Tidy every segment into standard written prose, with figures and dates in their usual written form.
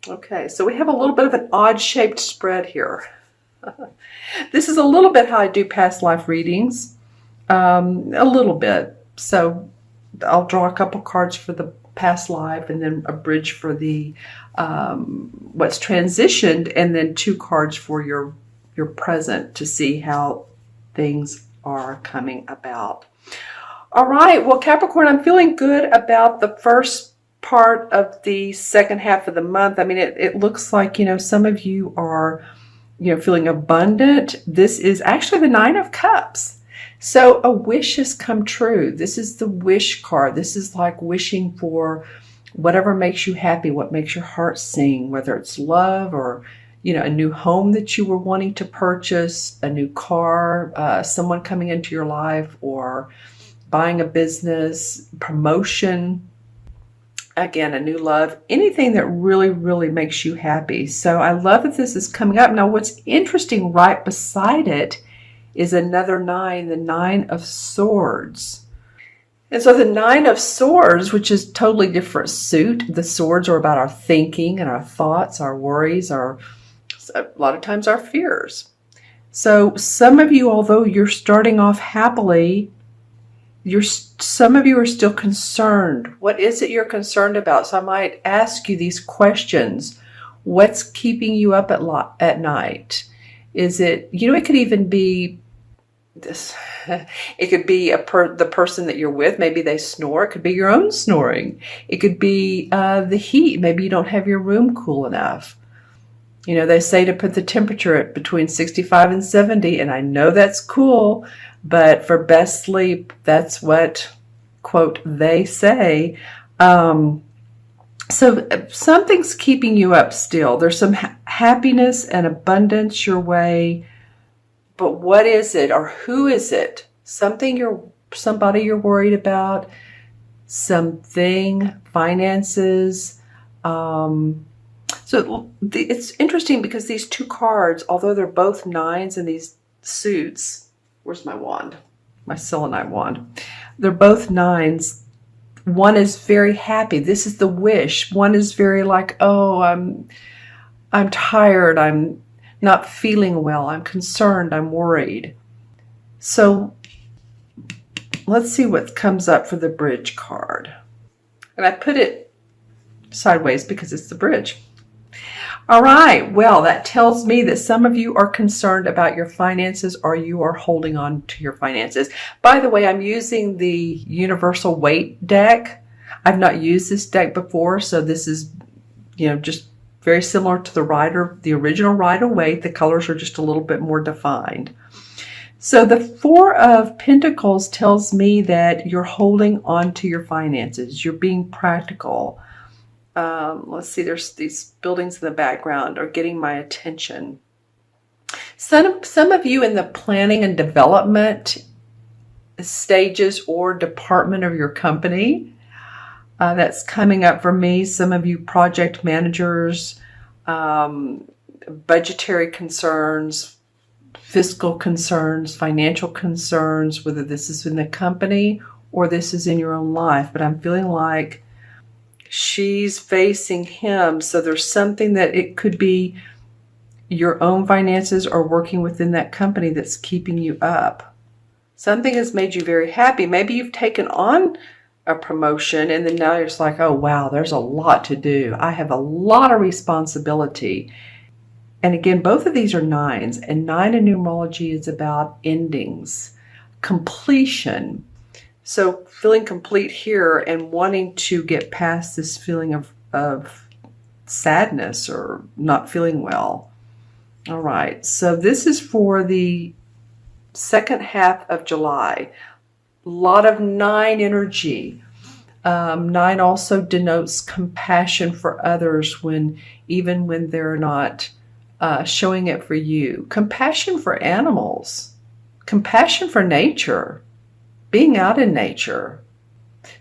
Okay, so we have a little bit of an odd-shaped spread here. This is a little bit how I do past life readings, a little bit. So I'll draw a couple cards for the past life and then a bridge for the what's transitioned, and then 2 cards for your present to see how things are coming about. All right, well, Capricorn, I'm feeling good about the first part of the second half of the month. I mean, it looks like, some of you are, feeling abundant. This is actually the 9 of Cups. So a wish has come true. This is the wish card. This is like wishing for whatever makes you happy, what makes your heart sing, whether it's love or, a new home that you were wanting to purchase, a new car, someone coming into your life, or buying a business, promotion, again, a new love, anything that really, really makes you happy. So I love that this is coming up. Now, what's interesting, right beside it is another 9, the 9 of Swords. And so the 9 of Swords, which is totally different suit. The swords are about our thinking and our thoughts, our worries, a lot of times our fears. So some of you, although you're starting off happily, some of you are still concerned. What is it you're concerned about? So I might ask you these questions. What's keeping you up at night? Is it, it could even be this. It could be the person that you're with. Maybe they snore. It could be your own snoring. It could be the heat. Maybe you don't have your room cool enough. They say to put the temperature at between 65 and 70, and I know that's cool, but for best sleep, that's what, quote, they say. So something's keeping you up still. There's some happiness and abundance your way, but what is it, or who is it? Somebody you're worried about, something, finances. So it's interesting because these 2 cards, although they're both 9s in these suits, where's my wand? My selenite wand. They're both 9s. One is very happy. This is the wish. One is very like, oh, I'm tired. I'm not feeling well. I'm concerned. I'm worried. So let's see what comes up for the bridge card. And I put it sideways because it's the bridge. All right, well, that tells me that some of you are concerned about your finances, or you are holding on to your finances. By the way, I'm using the Universal Weight deck. I've not used this deck before, so this is, just very similar to the original Rider-Waite. The colors are just a little bit more defined. So the 4 of Pentacles tells me that you're holding on to your finances. You're being practical. Let's see, there's these buildings in the background are getting my attention. Some of you in the planning and development stages or department of your company, that's coming up for me. Some of you project managers, budgetary concerns, fiscal concerns, financial concerns, whether this is in the company or this is in your own life. But I'm feeling like she's facing him. So there's something that it could be your own finances or working within that company that's keeping you up. Something has made you very happy. Maybe you've taken on a promotion and then now you're just like, oh, wow, there's a lot to do. I have a lot of responsibility. And again, both of these are 9s, and 9 in numerology is about endings, completion. So feeling complete here and wanting to get past this feeling of sadness or not feeling well. All right, so this is for the second half of July. A lot of 9 energy. 9 also denotes compassion for others even when they're not showing it for you. Compassion for animals. Compassion for nature. Being out in nature.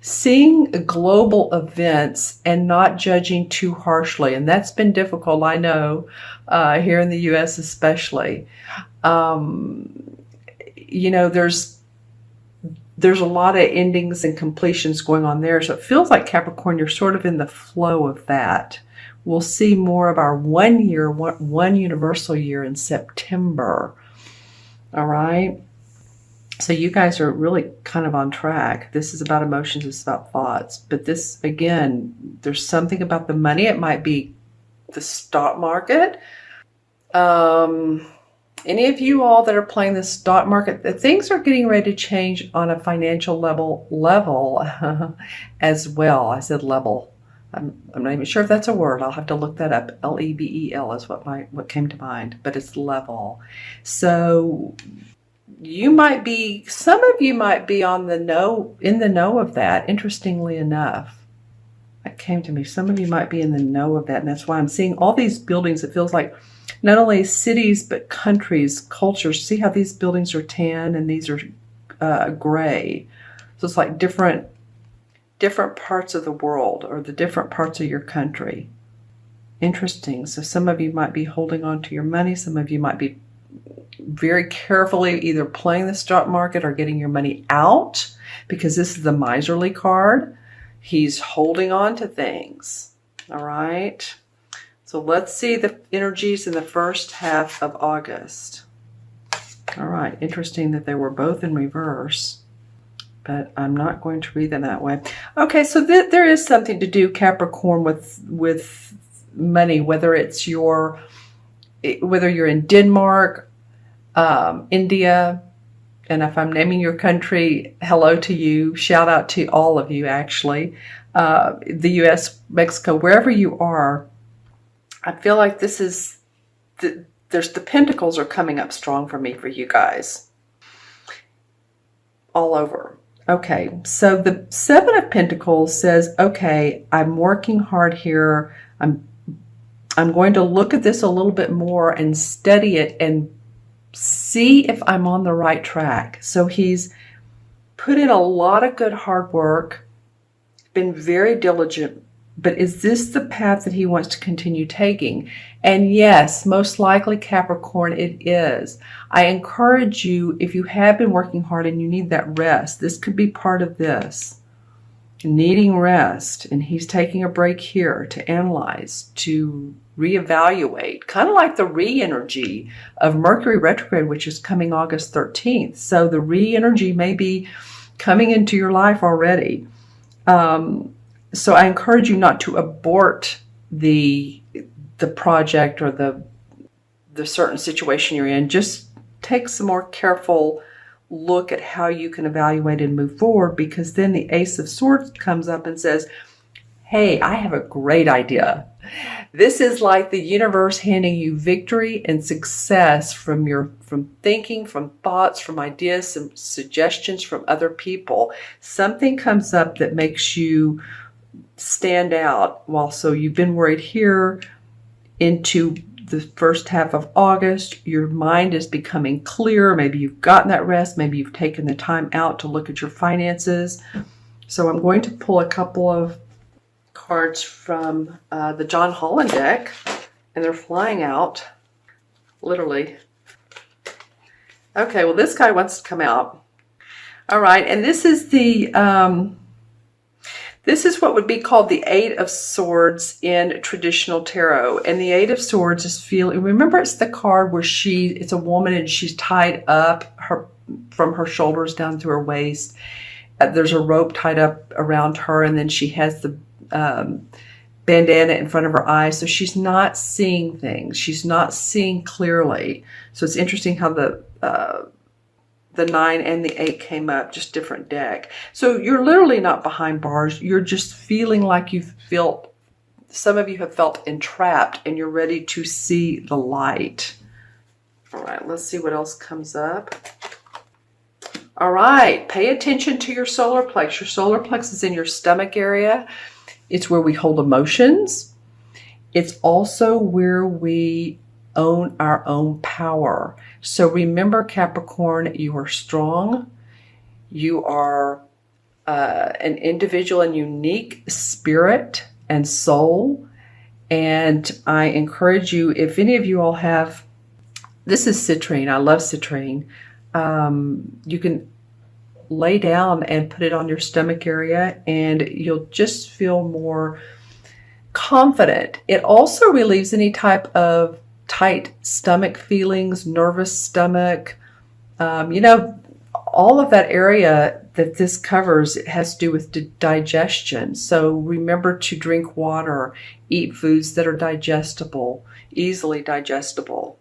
Seeing global events and not judging too harshly. And that's been difficult, I know, here in the U.S. especially. There's a lot of endings and completions going on there. So it feels like, Capricorn, you're sort of in the flow of that, we'll see more of our one universal year in September. All right. So you guys are really kind of on track. This is about emotions, it's about thoughts. But this, again, there's something about the money. It might be the stock market. Any of you all that are playing the stock market, things are getting ready to change on a financial level as well. I said level. I'm not even sure if that's a word. I'll have to look that up. L-E-B-E-L is what came to mind, but it's level. So you might be, some of you might be in the know of that, interestingly enough. That came to me. Some of you might be in the know of that, and that's why I'm seeing all these buildings. It feels like not only cities, but countries, cultures. See how these buildings are tan and these are gray. So it's like different parts of the world or the different parts of your country. Interesting. So some of you might be holding on to your money. Some of you might be very carefully either playing the stock market or getting your money out, because this is the miserly card. He's holding on to things. All right. So let's see the energies in the first half of August. All right. Interesting that they were both in reverse, but I'm not going to read them that way. Okay. So there is something to do, Capricorn, with money, whether you're in Denmark, India, and if I'm naming your country, hello to you. Shout out to all of you, actually. The U.S., Mexico, wherever you are, I feel like this is, the pentacles are coming up strong for me, for you guys. All over. Okay, so the Seven of Pentacles says, okay, I'm working hard here. I'm going to look at this a little bit more and study it and see if I'm on the right track. So he's put in a lot of good hard work, been very diligent, but is this the path that he wants to continue taking? And yes, most likely, Capricorn, it is. I encourage you, if you have been working hard and you need that rest, this could be part of this. Needing rest, and he's taking a break here to analyze, to reevaluate, kind of like the re-energy of Mercury retrograde, which is coming August 13th. So the re-energy may be coming into your life already. So I encourage you not to abort the project or the certain situation you're in. Just take some more careful look at how you can evaluate and move forward, because then the Ace of Swords comes up and says, hey, I have a great idea. This is like the universe handing you victory and success from thinking, from thoughts, from ideas, some suggestions from other people. Something comes up that makes you stand out. So you've been worried here into the first half of August. Your mind is becoming clear. Maybe you've gotten that rest. Maybe you've taken the time out to look at your finances. So I'm going to pull a couple of cards from the John Holland deck, and they're flying out, literally. Okay, well, this guy wants to come out. All right, and this is this is what would be called the Eight of Swords in traditional tarot. And the Eight of Swords is remember, it's the card where it's a woman and she's tied up from her shoulders down to her waist. There's a rope tied up around her, and then she has the bandana in front of her eyes. So she's not seeing things. She's not seeing clearly. So it's interesting how the 9 and the 8 came up, just different deck. So you're literally not behind bars. You're just feeling like some of you have felt entrapped, and you're ready to see the light. All right, let's see what else comes up. All right, pay attention to your solar plex. Your solar plex is in your stomach area. It's where we hold emotions. It's also where we own our own power. So remember, Capricorn, you are strong. You are an individual and unique spirit and soul. And I encourage you, if any of you all have, this is citrine. I love citrine. You can lay down and put it on your stomach area, and you'll just feel more confident. It also relieves any type of tight stomach feelings, nervous stomach. You know, all of that area that this covers, it has to do with digestion. So remember to drink water, eat foods that are digestible, easily digestible.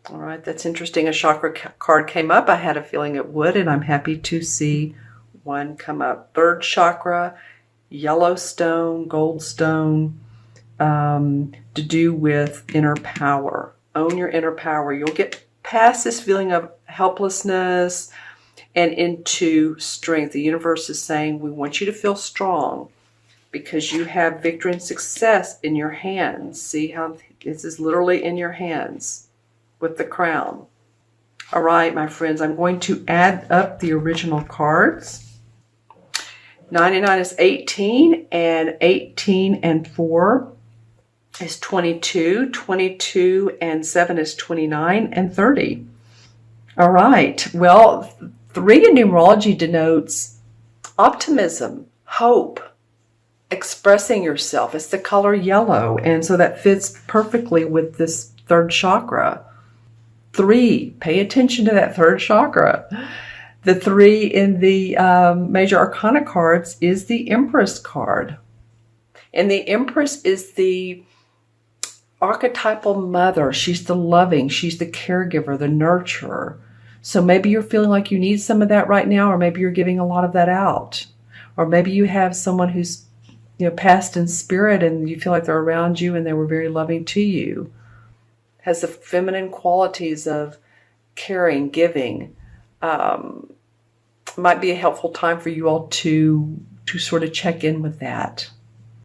All right, that's interesting. A chakra card came up. I had a feeling it would, and I'm happy to see one come up. Third chakra, yellow stone, gold stone, to do with inner power. Own your inner power. You'll get past this feeling of helplessness and into strength. The universe is saying, we want you to feel strong because you have victory and success in your hands. See how this is literally in your hands with the crown. All right, my friends, I'm going to add up the original cards. 99 is 18, and 18 and 4 is 22. 22 and 7 is 29, and 30. All right, well, 3 in numerology denotes optimism, hope, expressing yourself. It's the color yellow, and so that fits perfectly with this third chakra. 3, pay attention to that third chakra. The 3 in the major arcana cards is the Empress card. And the Empress is the archetypal mother. She's the loving, she's the caregiver, the nurturer. So maybe you're feeling like you need some of that right now, or maybe you're giving a lot of that out. Or maybe you have someone who's, you know, passed in spirit and you feel like they're around you and they were very loving to you. Has the feminine qualities of caring, giving. Might be a helpful time for you all to sort of check in with that.